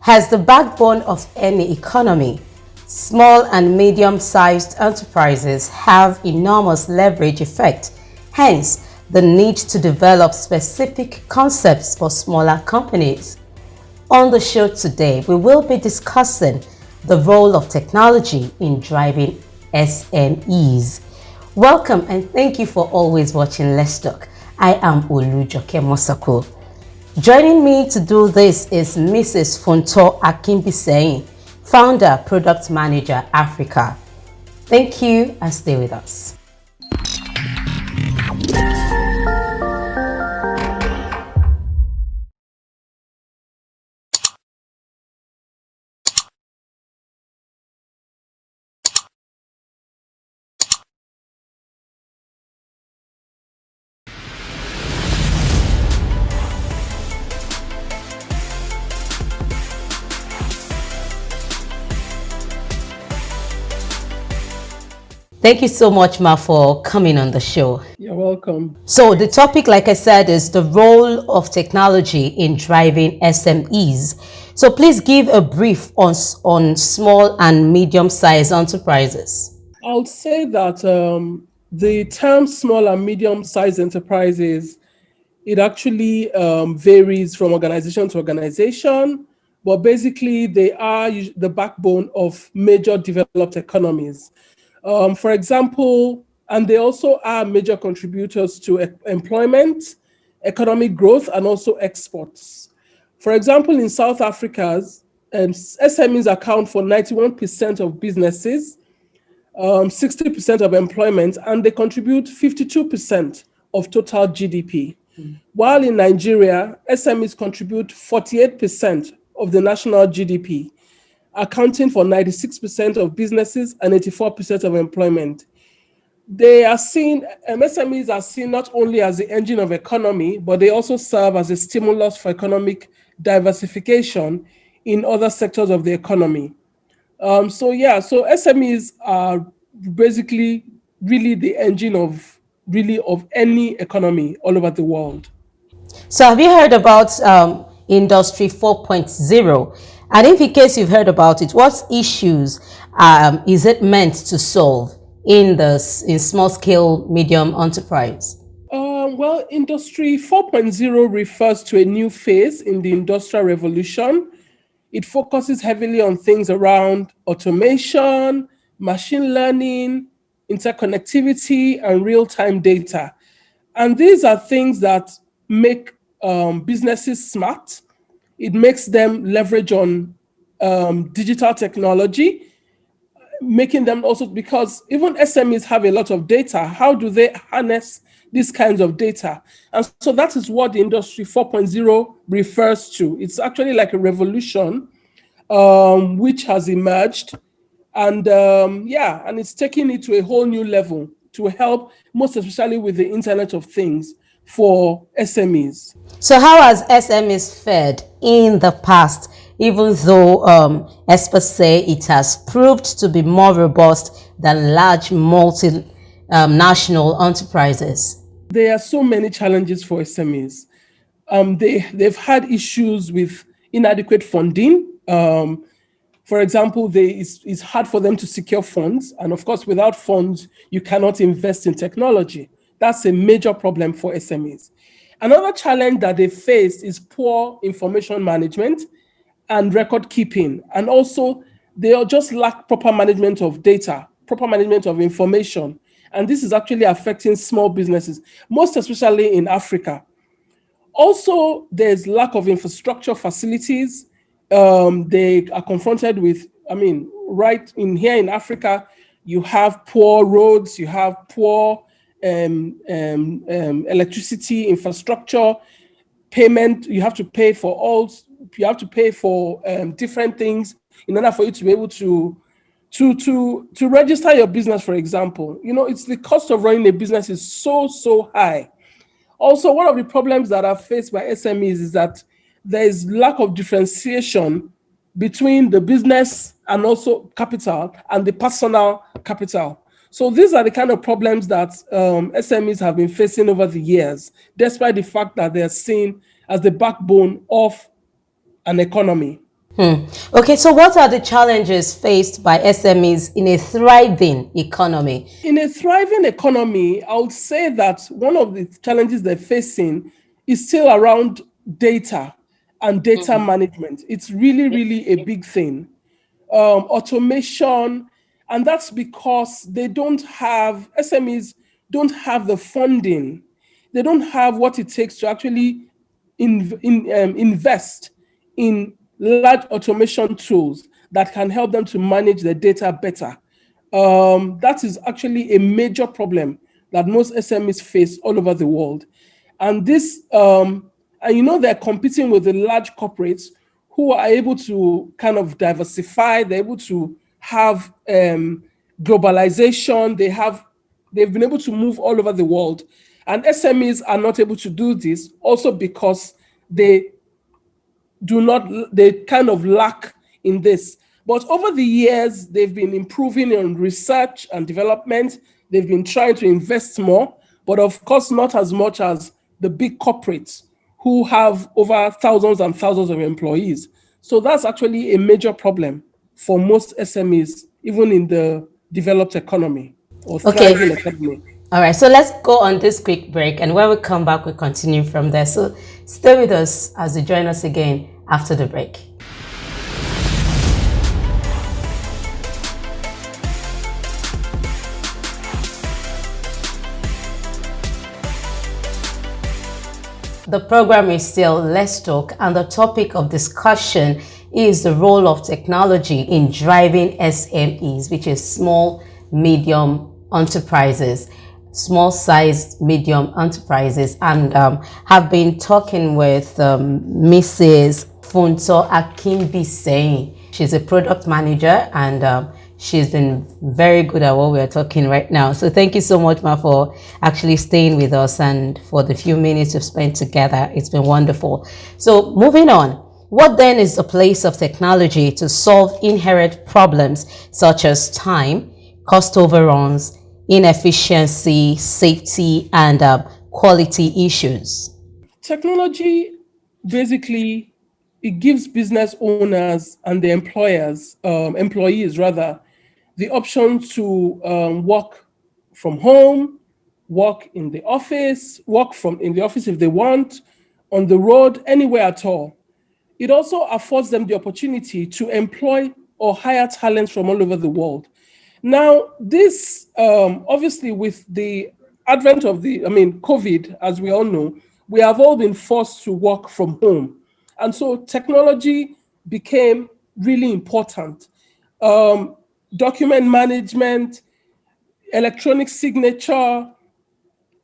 As the backbone of any economy, small and medium-sized enterprises have enormous leverage effect. Hence, the need to develop specific concepts for smaller companies. On the show today, we will be discussing the role of technology in driving SMEs. Welcome and thank you for always watching Let's Talk. I am Olujoke Mosako. Joining me to do this is Mrs. Funto Akimbiseyin, Founder, Product Manager, Africa. Thank you and stay with us. Thank you so much, Ma, for coming on the show. You're welcome. So the topic, like I said, is the role of technology in driving SMEs. So please give a brief on small and medium-sized enterprises. I'll say that the term small and medium-sized enterprises, it actually varies from organization to organization, but basically they are the backbone of major developed economies. For example, and they also are major contributors to employment, economic growth, and also exports. For example, in South Africa, SMEs account for 91% of businesses, 60% of employment, and they contribute 52% of total GDP. While in Nigeria, SMEs contribute 48% of the national GDP, accounting for 96% of businesses and 84% of employment. SMEs are seen not only as the engine of economy, but they also serve as a stimulus for economic diversification in other sectors of the economy. So SMEs are basically really the engine of any economy all over the world. So have you heard about Industry 4.0? And if in case you've heard about it, what issues is it meant to solve in small-scale medium enterprise? Well, Industry 4.0 refers to a new phase in the Industrial Revolution. It focuses heavily on things around automation, machine learning, interconnectivity, and real-time data. And these are things that make businesses smart. It makes them leverage on digital technology, making them also, because even SMEs have a lot of data. How do they harness these kinds of data? And so that is what the Industry 4.0 refers to. It's actually like a revolution which has emerged. And and it's taking it to a whole new level to help, most especially with the Internet of Things for SMEs. So how has SMEs fared in the past, even though experts say it has proved to be more robust than large multinational enterprises? There are so many challenges for SMEs. They've had issues with inadequate funding. For example, it's hard for them to secure funds. And of course, without funds, you cannot invest in technology. That's a major problem for SMEs. Another challenge that they face is poor information management and record keeping. And also, they just lack proper management of data, proper management of information. And this is actually affecting small businesses, most especially in Africa. Also, there's lack of infrastructure facilities. They are confronted with, right in here in Africa, you have poor roads, you have poor electricity infrastructure, payment. You have to pay for different things in order for you to be able to register your business, for example. It's the cost of running a business is so high. Also, one of the problems that are faced by SMEs is that there is lack of differentiation between the business and also capital and the personal capital. So these are the kind of problems that SMEs have been facing over the years, despite the fact that they're seen as the backbone of an economy. Okay, so what are the challenges faced by SMEs in a thriving economy? In a thriving economy, I would say that one of the challenges they're facing is still around data and data management. It's really, really a big thing. Automation, and that's because SMEs don't have the funding. They don't have what it takes to actually invest in large automation tools that can help them to manage their data better. That is actually a major problem that most SMEs face all over the world. And they're competing with the large corporates who are able to kind of diversify, they're able to have globalization, they've been able to move all over the world. And SMEs are not able to do this also because they they kind of lack in this. But over the years, they've been improving on research and development. They've been trying to invest more, but of course, not as much as the big corporates who have over thousands and thousands of employees. So that's actually a major problem for most SMEs, even in the developed economy or Okay, thriving economy. all right, so let's go on this quick break, and when we come back, we'll continue from there. So stay with us as you join us again after the break. The program is still Let's Talk, and the topic of discussion is the role of technology in driving SMEs, which is small, medium enterprises, small-sized, medium enterprises, and have been talking with Mrs. Funso Akimbiseyin. She's a product manager, and she's been very good at what we're talking right now. So thank you so much, Ma, for actually staying with us and for the few minutes we've spent together. It's been wonderful. So moving on, what then is the place of technology to solve inherent problems such as time, cost overruns, inefficiency, safety, and quality issues? Technology basically it gives business owners and the employees rather, the option to work from home, work in the office, work from in the office if they want, on the road, anywhere at all. It also affords them the opportunity to employ or hire talents from all over the world. Now, this obviously with the advent of COVID, as we all know, we have all been forced to work from home. And so technology became really important. Document management, electronic signature,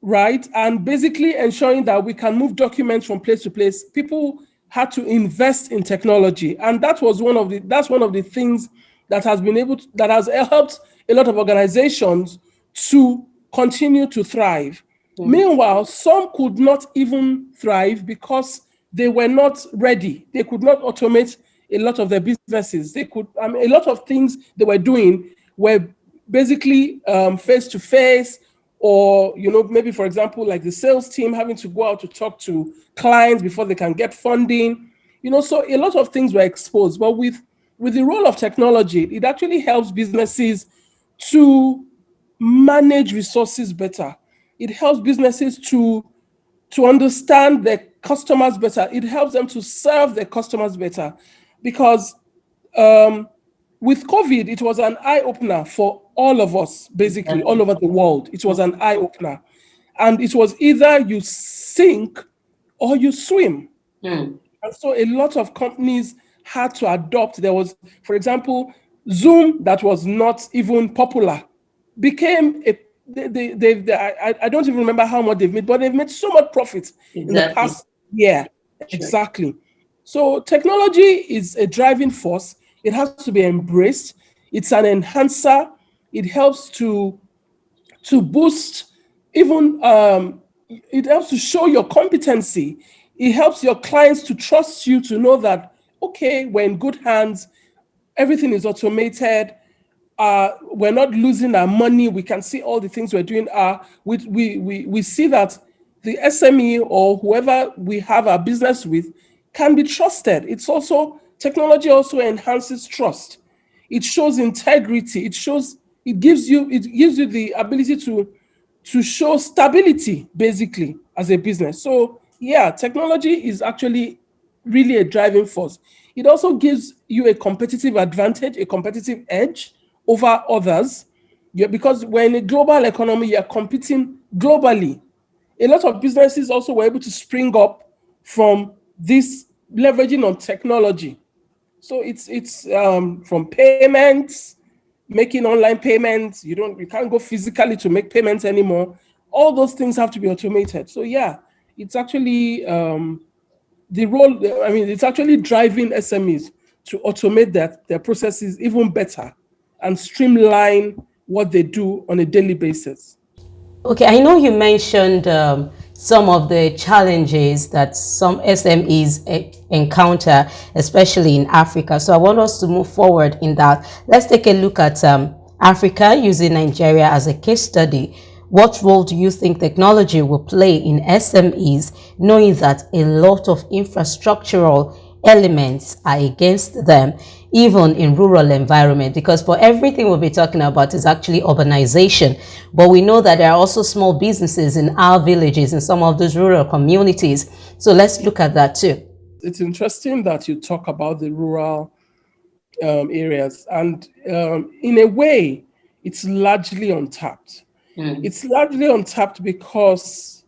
right? And basically ensuring that we can move documents from place to place. People had to invest in technology. And that's one of the things that has helped a lot of organizations to continue to thrive. Meanwhile, some could not even thrive because they were not ready. They could not automate a lot of their businesses. A lot of things they were doing were basically face to face, or maybe for example, like the sales team having to go out to talk to clients before they can get funding. So a lot of things were exposed. But with the role of technology, it actually helps businesses to manage resources better. It helps businesses to understand their customers better. It helps them to serve their customers better, because with COVID, it was an eye-opener for all of us, basically, all over the world. It was an eye-opener. And it was either you sink or you swim. And so a lot of companies had to adopt. There was, for example, Zoom, that was not even popular, became a I don't even remember how much they've made, but they've made so much profit in the past year. Exactly. So technology is a driving force. It has to be embraced. It's an enhancer. It helps to boost even it helps to show your competency. It helps your clients to trust you, to know that, okay, we're in good hands. Everything is automated. We're not losing our money. We can see all the things we're doing. We see that the SME or whoever we have our business with can be trusted. It's also technology also enhances trust. It shows integrity. It gives you the ability to show stability, basically, as a business. So yeah, technology is actually really a driving force. It also gives you a competitive advantage, a competitive edge over others. Yeah, because we're in a global economy, you're competing globally. A lot of businesses also were able to spring up from this leveraging on technology. So it's from payments, making online payments. You can't go physically to make payments anymore. All those things have to be automated. So yeah, it's actually the role. I mean, it's actually driving SMEs to automate their processes even better and streamline what they do on a daily basis. Okay, I know you mentioned some of the challenges that some SMEs encounter, especially in Africa. So I want us to move forward in that. Let's take a look at Africa using Nigeria as a case study. What role do you think technology will play in SMEs, knowing that a lot of infrastructural elements are against them, even in rural environment? Because for everything we'll be talking about is actually urbanization, but we know that there are also small businesses in our villages, in some of those rural communities. So let's look at that too. It's interesting that you talk about the rural areas, and in a way, it's largely untapped. It's largely untapped because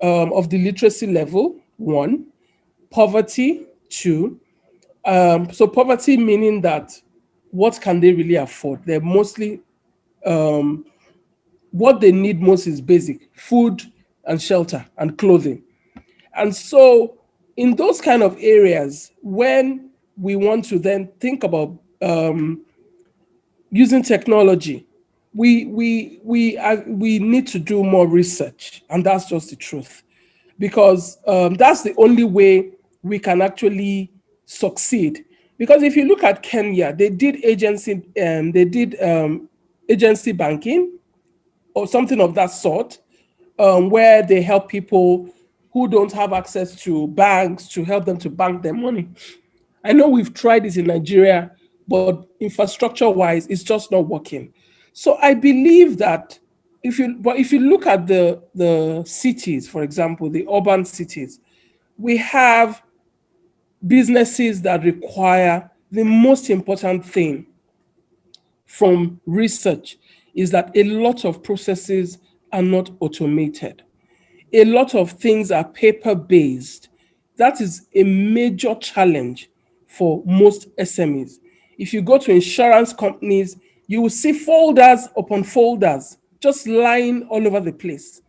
of the literacy level, one, poverty, two. So poverty meaning that what can they really afford? They're mostly what they need most is basic food and shelter and clothing. And so, in those kind of areas, when we want to then think about using technology, we need to do more research, and that's just the truth, because that's the only way we can actually succeed. Because if you look at Kenya, they did agency banking or something of that sort, where they help people who don't have access to banks to help them to bank their money. I know we've tried this in Nigeria, but infrastructure wise, it's just not working. So I believe that if you look at the cities, for example, the urban cities, we have businesses that require the most important thing from research is that a lot of processes are not automated. A lot of things are paper based. That is a major challenge for most SMEs. If you go to insurance companies, you will see folders upon folders just lying all over the place.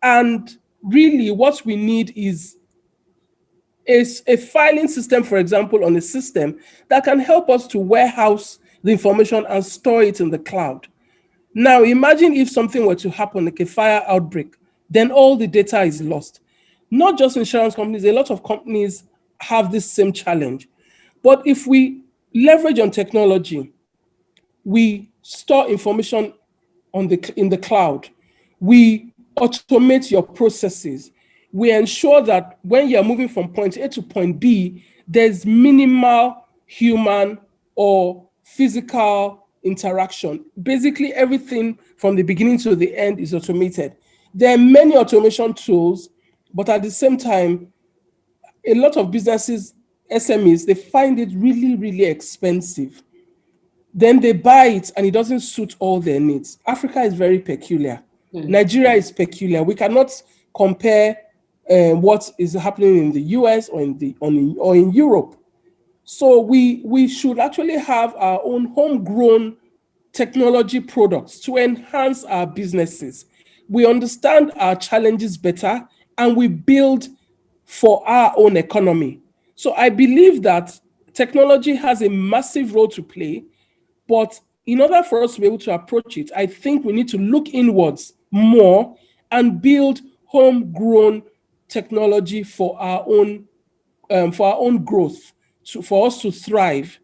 And really, what we need is a filing system, for example, on a system that can help us to warehouse the information and store it in the cloud. Now, imagine if something were to happen, like a fire outbreak, then all the data is lost. Not just insurance companies, a lot of companies have this same challenge. But if we leverage on technology, we store information in the cloud, we automate your processes, we ensure that when you're moving from point A to point B, there's minimal human or physical interaction. Basically, everything from the beginning to the end is automated. There are many automation tools, but at the same time, a lot of businesses, SMEs, they find it really, really expensive. Then they buy it and it doesn't suit all their needs. Africa is very peculiar. Nigeria is peculiar. We cannot compare what is happening in the US or in Europe. So we should actually have our own homegrown technology products to enhance our businesses. We understand our challenges better and we build for our own economy. So I believe that technology has a massive role to play, but in order for us to be able to approach it, I think we need to look inwards more and build homegrown technology for our own growth, for us to thrive.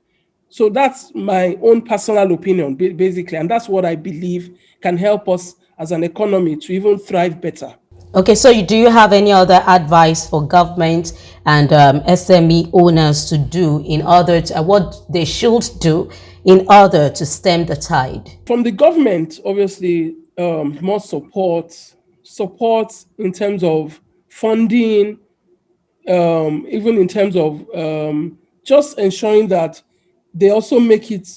So that's my own personal opinion, basically, and that's what I believe can help us as an economy to even thrive better. Okay, so do you have any other advice for government and SME owners to do in order to what they should do in order to stem the tide? From the government, obviously, more support in terms of funding, even in terms of just ensuring that they also make it,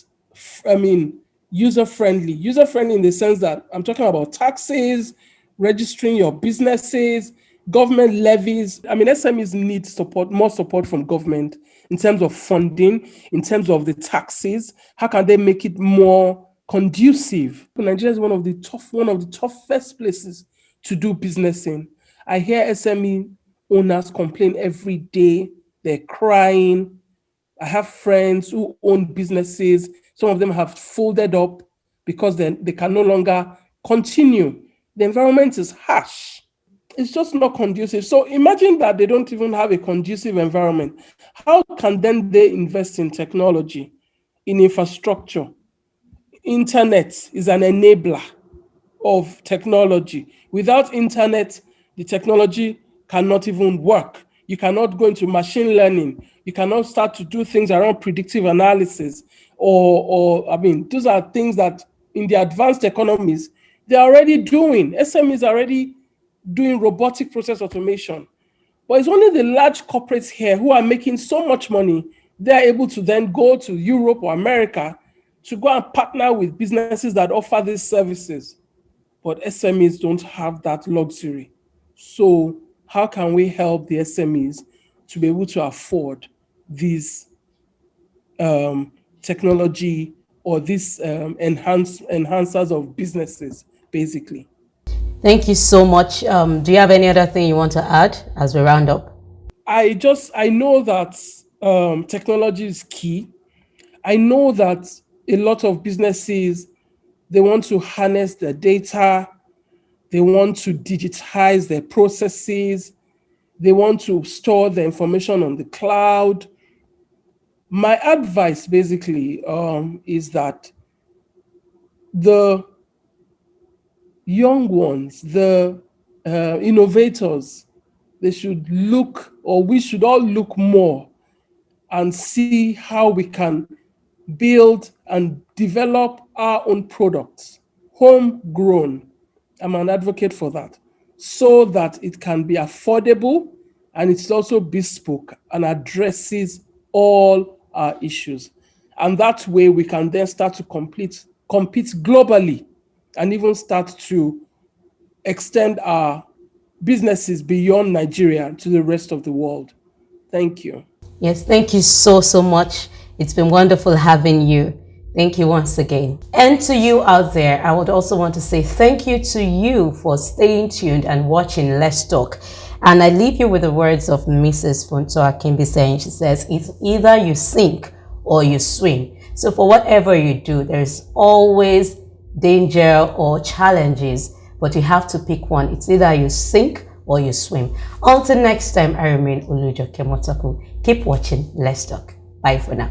user friendly. User friendly in the sense that I'm talking about taxes, registering your businesses, government levies. I mean, SMEs need support, more support from government in terms of funding, in terms of the taxes. How can they make it more conducive? Nigeria is one of the toughest places to do business in. I hear SME owners complain every day. They're crying. I have friends who own businesses. Some of them have folded up because they can no longer continue. The environment is harsh. It's just not conducive. So imagine that they don't even have a conducive environment. How can then they invest in technology, in infrastructure? Internet is an enabler of technology. Without internet, the technology cannot even work. You cannot go into machine learning. You cannot start to do things around predictive analysis those are things that in the advanced economies, they're already doing. SMEs are already doing robotic process automation. But it's only the large corporates here who are making so much money, they're able to then go to Europe or America to go and partner with businesses that offer these services. But SMEs don't have that luxury. So how can we help the SMEs to be able to afford these technology or these enhancers of businesses, basically? Thank you so much. Do you have any other thing you want to add as we round up? I know that technology is key. I know that a lot of businesses, they want to harness their data, they want to digitize their processes, they want to store the information on the cloud. My advice basically is that the young ones, the innovators, they should look, or we should all look more and see how we can build and develop our own products, homegrown. I'm an advocate for that, so that it can be affordable and it's also bespoke and addresses all our issues. And that way we can then start to compete globally and even start to extend our businesses beyond Nigeria to the rest of the world. Thank you. Yes, thank you so much. It's been wonderful having you. Thank you once again. And to you out there, I would also want to say thank you to you for staying tuned and watching Let's Talk. And I leave you with the words of Mrs. Funtua Kimbi saying, she says, it's either you sink or you swim. So for whatever you do, there's always danger or challenges, but you have to pick one. It's either you sink or you swim. Until next time, I remain Olujo Kemotaku. Keep watching Let's Talk. Bye for now.